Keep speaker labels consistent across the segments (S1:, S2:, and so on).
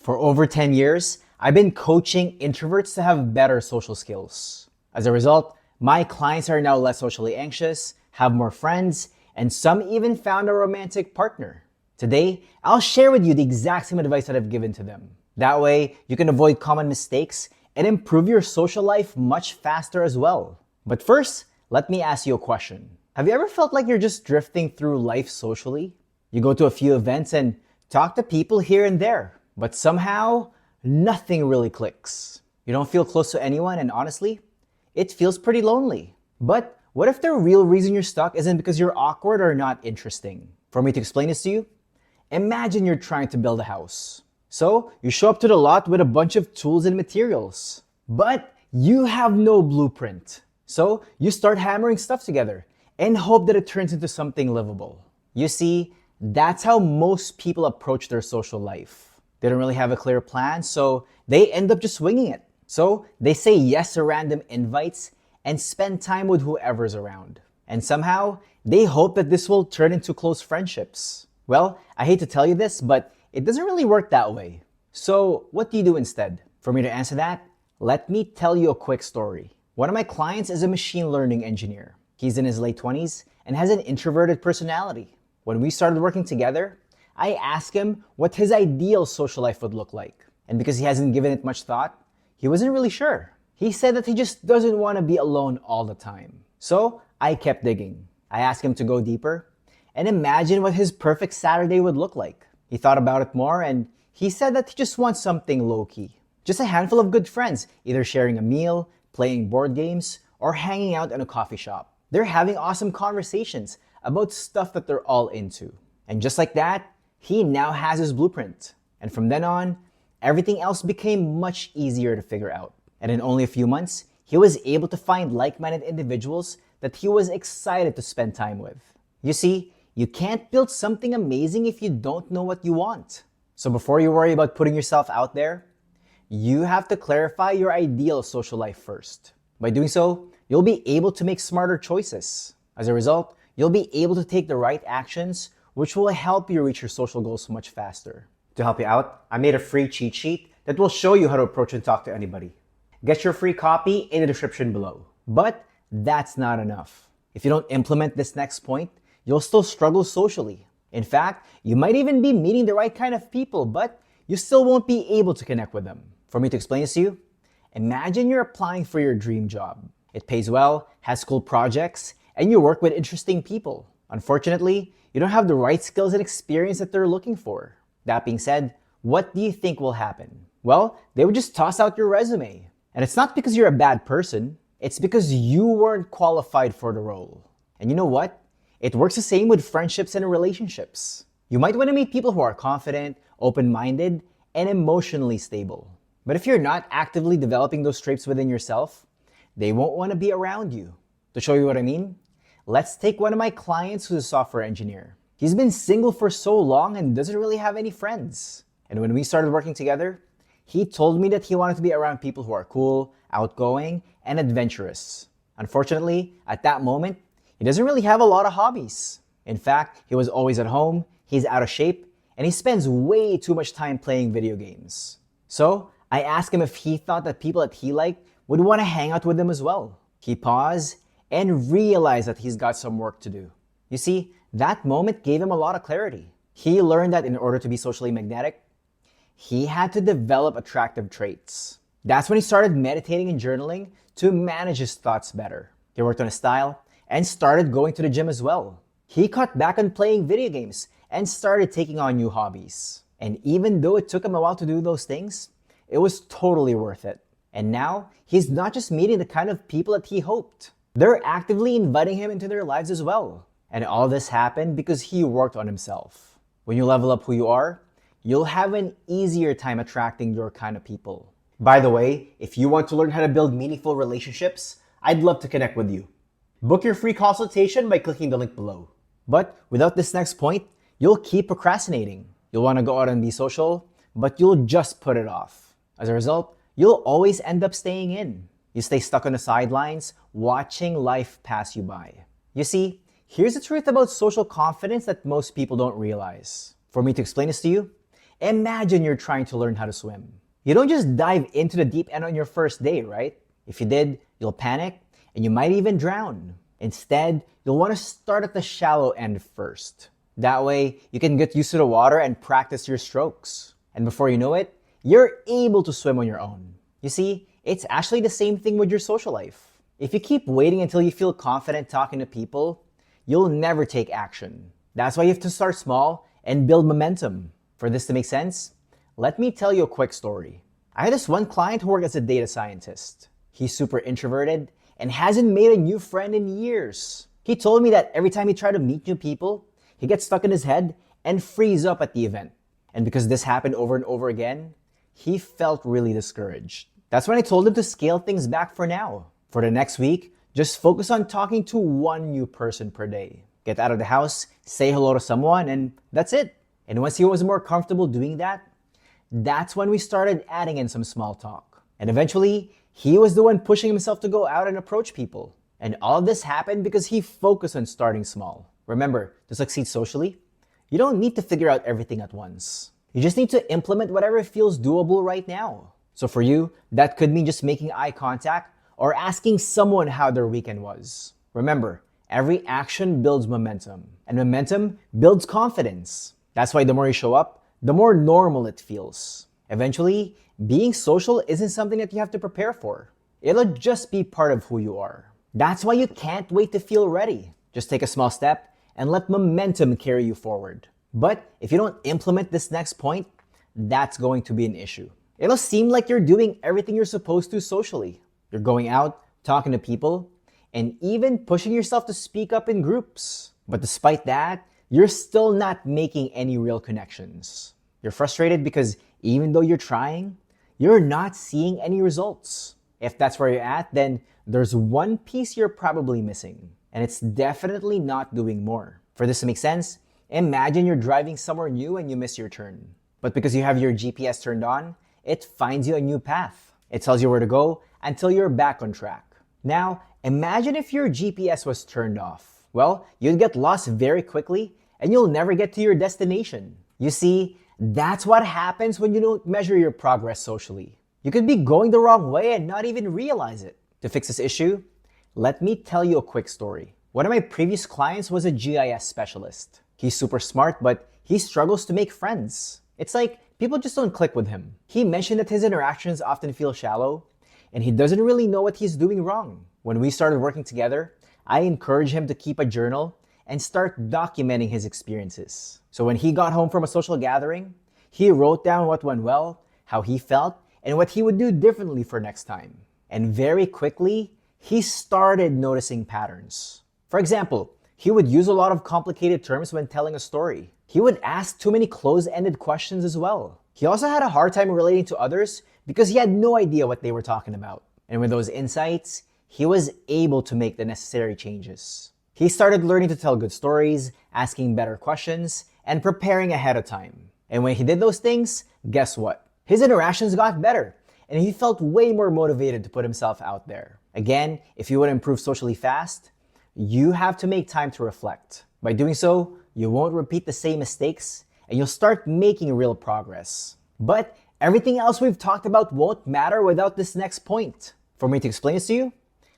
S1: For over 10 years, I've been coaching introverts to have better social skills. As a result, my clients are now less socially anxious, have more friends, and some even found a romantic partner. Today, I'll share with you the exact same advice that I've given to them. That way, you can avoid common mistakes and improve your social life much faster as well. But first, let me ask you a question. Have you ever felt like you're just drifting through life socially? You go to a few events and talk to people here and there, but somehow, nothing really clicks. You don't feel close to anyone, and honestly, it feels pretty lonely. But what if the real reason you're stuck isn't because you're awkward or not interesting? For me to explain this to you, imagine you're trying to build a house. So you show up to the lot with a bunch of tools and materials, but you have no blueprint. So you start hammering stuff together and hope that it turns into something livable. You see, that's how most people approach their social life. They don't really have a clear plan, so they end up just winging it. So they say yes to random invites and spend time with whoever's around. And somehow, they hope that this will turn into close friendships. Well, I hate to tell you this, but it doesn't really work that way. So what do you do instead? For me to answer that, let me tell you a quick story. One of my clients is a machine learning engineer. He's in his late 20s and has an introverted personality. When we started working together, I asked him what his ideal social life would look like. And because he hasn't given it much thought, he wasn't really sure. He said that he just doesn't want to be alone all the time. So I kept digging. I asked him to go deeper and imagine what his perfect Saturday would look like. He thought about it more and he said that he just wants something low-key. Just a handful of good friends, either sharing a meal, playing board games, or hanging out in a coffee shop. They're having awesome conversations about stuff that they're all into. And just like that, he now has his blueprint. And from then on, everything else became much easier to figure out. And in only a few months, he was able to find like-minded individuals that he was excited to spend time with. You see, you can't build something amazing if you don't know what you want. So before you worry about putting yourself out there, you have to clarify your ideal social life first. By doing so, you'll be able to make smarter choices. As a result, you'll be able to take the right actions, which will help you reach your social goals much faster. To help you out, I made a free cheat sheet that will show you how to approach and talk to anybody. Get your free copy in the description below. But that's not enough. If you don't implement this next point, you'll still struggle socially. In fact, you might even be meeting the right kind of people, but you still won't be able to connect with them. For me to explain this to you, imagine you're applying for your dream job. It pays well, has cool projects, and you work with interesting people. Unfortunately, you don't have the right skills and experience that they're looking for. That being said, what do you think will happen? Well, they would just toss out your resume. And it's not because you're a bad person, it's because you weren't qualified for the role. And you know what? It works the same with friendships and relationships. You might want to meet people who are confident, open-minded, and emotionally stable. But if you're not actively developing those traits within yourself, they won't want to be around you. To show you what I mean, let's take one of my clients who's a software engineer. He's been single for so long and doesn't really have any friends. And when we started working together, he told me that he wanted to be around people who are cool, outgoing, and adventurous. Unfortunately, at that moment, he doesn't really have a lot of hobbies. In fact, he was always at home, he's out of shape, and he spends way too much time playing video games. So I asked him if he thought that people that he liked would want to hang out with him as well. He paused and realized that he's got some work to do. You see, that moment gave him a lot of clarity. He learned that in order to be socially magnetic, he had to develop attractive traits. That's when he started meditating and journaling to manage his thoughts better. He worked on his style and started going to the gym as well. He cut back on playing video games and started taking on new hobbies. And even though it took him a while to do those things, it was totally worth it. And now, he's not just meeting the kind of people that he hoped. They're actively inviting him into their lives as well. And all this happened because he worked on himself. When you level up who you are, you'll have an easier time attracting your kind of people. By the way, if you want to learn how to build meaningful relationships, I'd love to connect with you. Book your free consultation by clicking the link below. But without this next point, you'll keep procrastinating. You'll want to go out and be social, but you'll just put it off. As a result, you'll always end up staying in. You stay stuck on the sidelines, watching life pass you by. You see, here's the truth about social confidence that most people don't realize. For me to explain this to you, Imagine you're trying to learn how to swim. You don't just dive into the deep end on your first day, right? If you did, you'll panic and you might even drown. Instead, you'll want to start at the shallow end first. That way, you can get used to the water and practice your strokes. And before you know it, you're able to swim on your own. You see, it's actually the same thing with your social life. If you keep waiting until you feel confident talking to people, you'll never take action. That's why you have to start small and build momentum. For this to make sense, let me tell you a quick story. I had this one client who worked as a data scientist. He's super introverted and hasn't made a new friend in years. He told me that every time he tried to meet new people, he gets stuck in his head and freeze up at the event. And because this happened over and over again, he felt really discouraged. That's when I told him to scale things back for now. For the next week, just focus on talking to one new person per day. Get out of the house, say hello to someone, and that's it. And once he was more comfortable doing that, that's when we started adding in some small talk. And eventually, he was the one pushing himself to go out and approach people. And all of this happened because he focused on starting small. Remember, to succeed socially, you don't need to figure out everything at once. You just need to implement whatever feels doable right now. So for you, that could mean just making eye contact or asking someone how their weekend was. Remember, every action builds momentum, and momentum builds confidence. That's why the more you show up, the more normal it feels. Eventually, being social isn't something that you have to prepare for. It'll just be part of who you are. That's why you can't wait to feel ready. Just take a small step and let momentum carry you forward. But if you don't implement this next point, that's going to be an issue. It'll seem like you're doing everything you're supposed to socially. You're going out, talking to people, and even pushing yourself to speak up in groups. But despite that, you're still not making any real connections. You're frustrated because even though you're trying, you're not seeing any results. If that's where you're at, then there's one piece you're probably missing, and it's definitely not doing more. For this to make sense, imagine you're driving somewhere new and you miss your turn. But because you have your GPS turned on, it finds you a new path. It tells you where to go until you're back on track. Now, imagine if your GPS was turned off. Well, you'd get lost very quickly and you'll never get to your destination. You see, that's what happens when you don't measure your progress socially. You could be going the wrong way and not even realize it. To fix this issue, let me tell you a quick story. One of my previous clients was a GIS specialist. He's super smart, but he struggles to make friends. It's like people just don't click with him. He mentioned that his interactions often feel shallow, and he doesn't really know what he's doing wrong. When we started working together, I encouraged him to keep a journal and start documenting his experiences. So when he got home from a social gathering, he wrote down what went well, how he felt, and what he would do differently for next time. And very quickly, he started noticing patterns. For example, he would use a lot of complicated terms when telling a story. He would ask too many close-ended questions as well. He also had a hard time relating to others because he had no idea what they were talking about. And with those insights, he was able to make the necessary changes. He started learning to tell good stories, asking better questions, and preparing ahead of time. And when he did those things, guess what? His interactions got better, and he felt way more motivated to put himself out there. Again, if you want to improve socially fast, you have to make time to reflect. By doing so, you won't repeat the same mistakes, and you'll start making real progress. But everything else we've talked about won't matter without this next point. For me to explain this to you,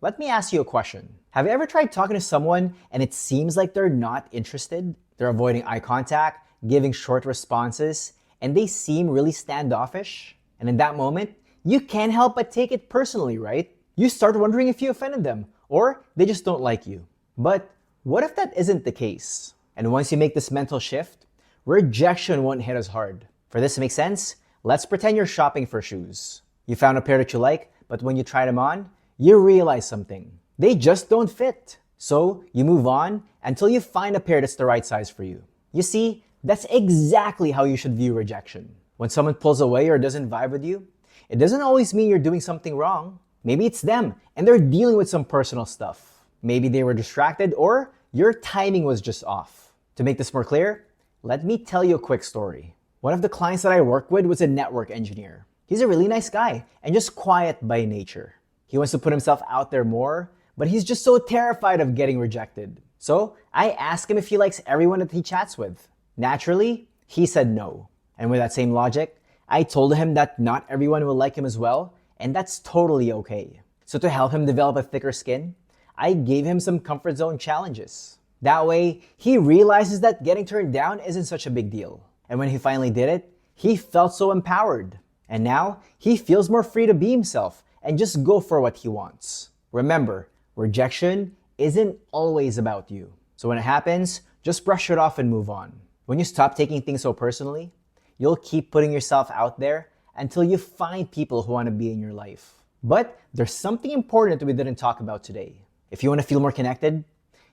S1: let me ask you a question. Have you ever tried talking to someone and it seems like they're not interested? They're avoiding eye contact, giving short responses, and they seem really standoffish? And in that moment, you can't help but take it personally, right? You start wondering if you offended them, or they just don't like you. But what if that isn't the case? And once you make this mental shift, rejection won't hit as hard. For this to make sense, let's pretend you're shopping for shoes. You found a pair that you like, but when you tried them on, you realize something. They just don't fit. So you move on until you find a pair that's the right size for you. You see, that's exactly how you should view rejection. When someone pulls away or doesn't vibe with you, it doesn't always mean you're doing something wrong. Maybe it's them and they're dealing with some personal stuff. Maybe they were distracted or your timing was just off. To make this more clear, let me tell you a quick story. One of the clients that I worked with was a network engineer. He's a really nice guy and just quiet by nature. He wants to put himself out there more, but he's just so terrified of getting rejected. So I asked him if he likes everyone that he chats with. Naturally, he said no. And with that same logic, I told him that not everyone will like him as well, and that's totally okay. So to help him develop a thicker skin, I gave him some comfort zone challenges. That way, he realizes that getting turned down isn't such a big deal. And when he finally did it, he felt so empowered. And now, he feels more free to be himself and just go for what he wants. Remember, rejection isn't always about you. So when it happens, just brush it off and move on. When you stop taking things so personally, you'll keep putting yourself out there until you find people who want to be in your life. But there's something important that we didn't talk about today. If you want to feel more connected,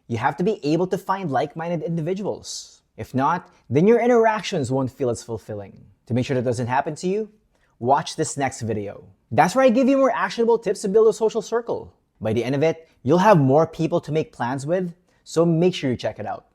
S1: you have to be able to find like-minded individuals. If not, then your interactions won't feel as fulfilling. To make sure that doesn't happen to you, watch this next video. That's where I give you more actionable tips to build a social circle. By the end of it, you'll have more people to make plans with, so make sure you check it out.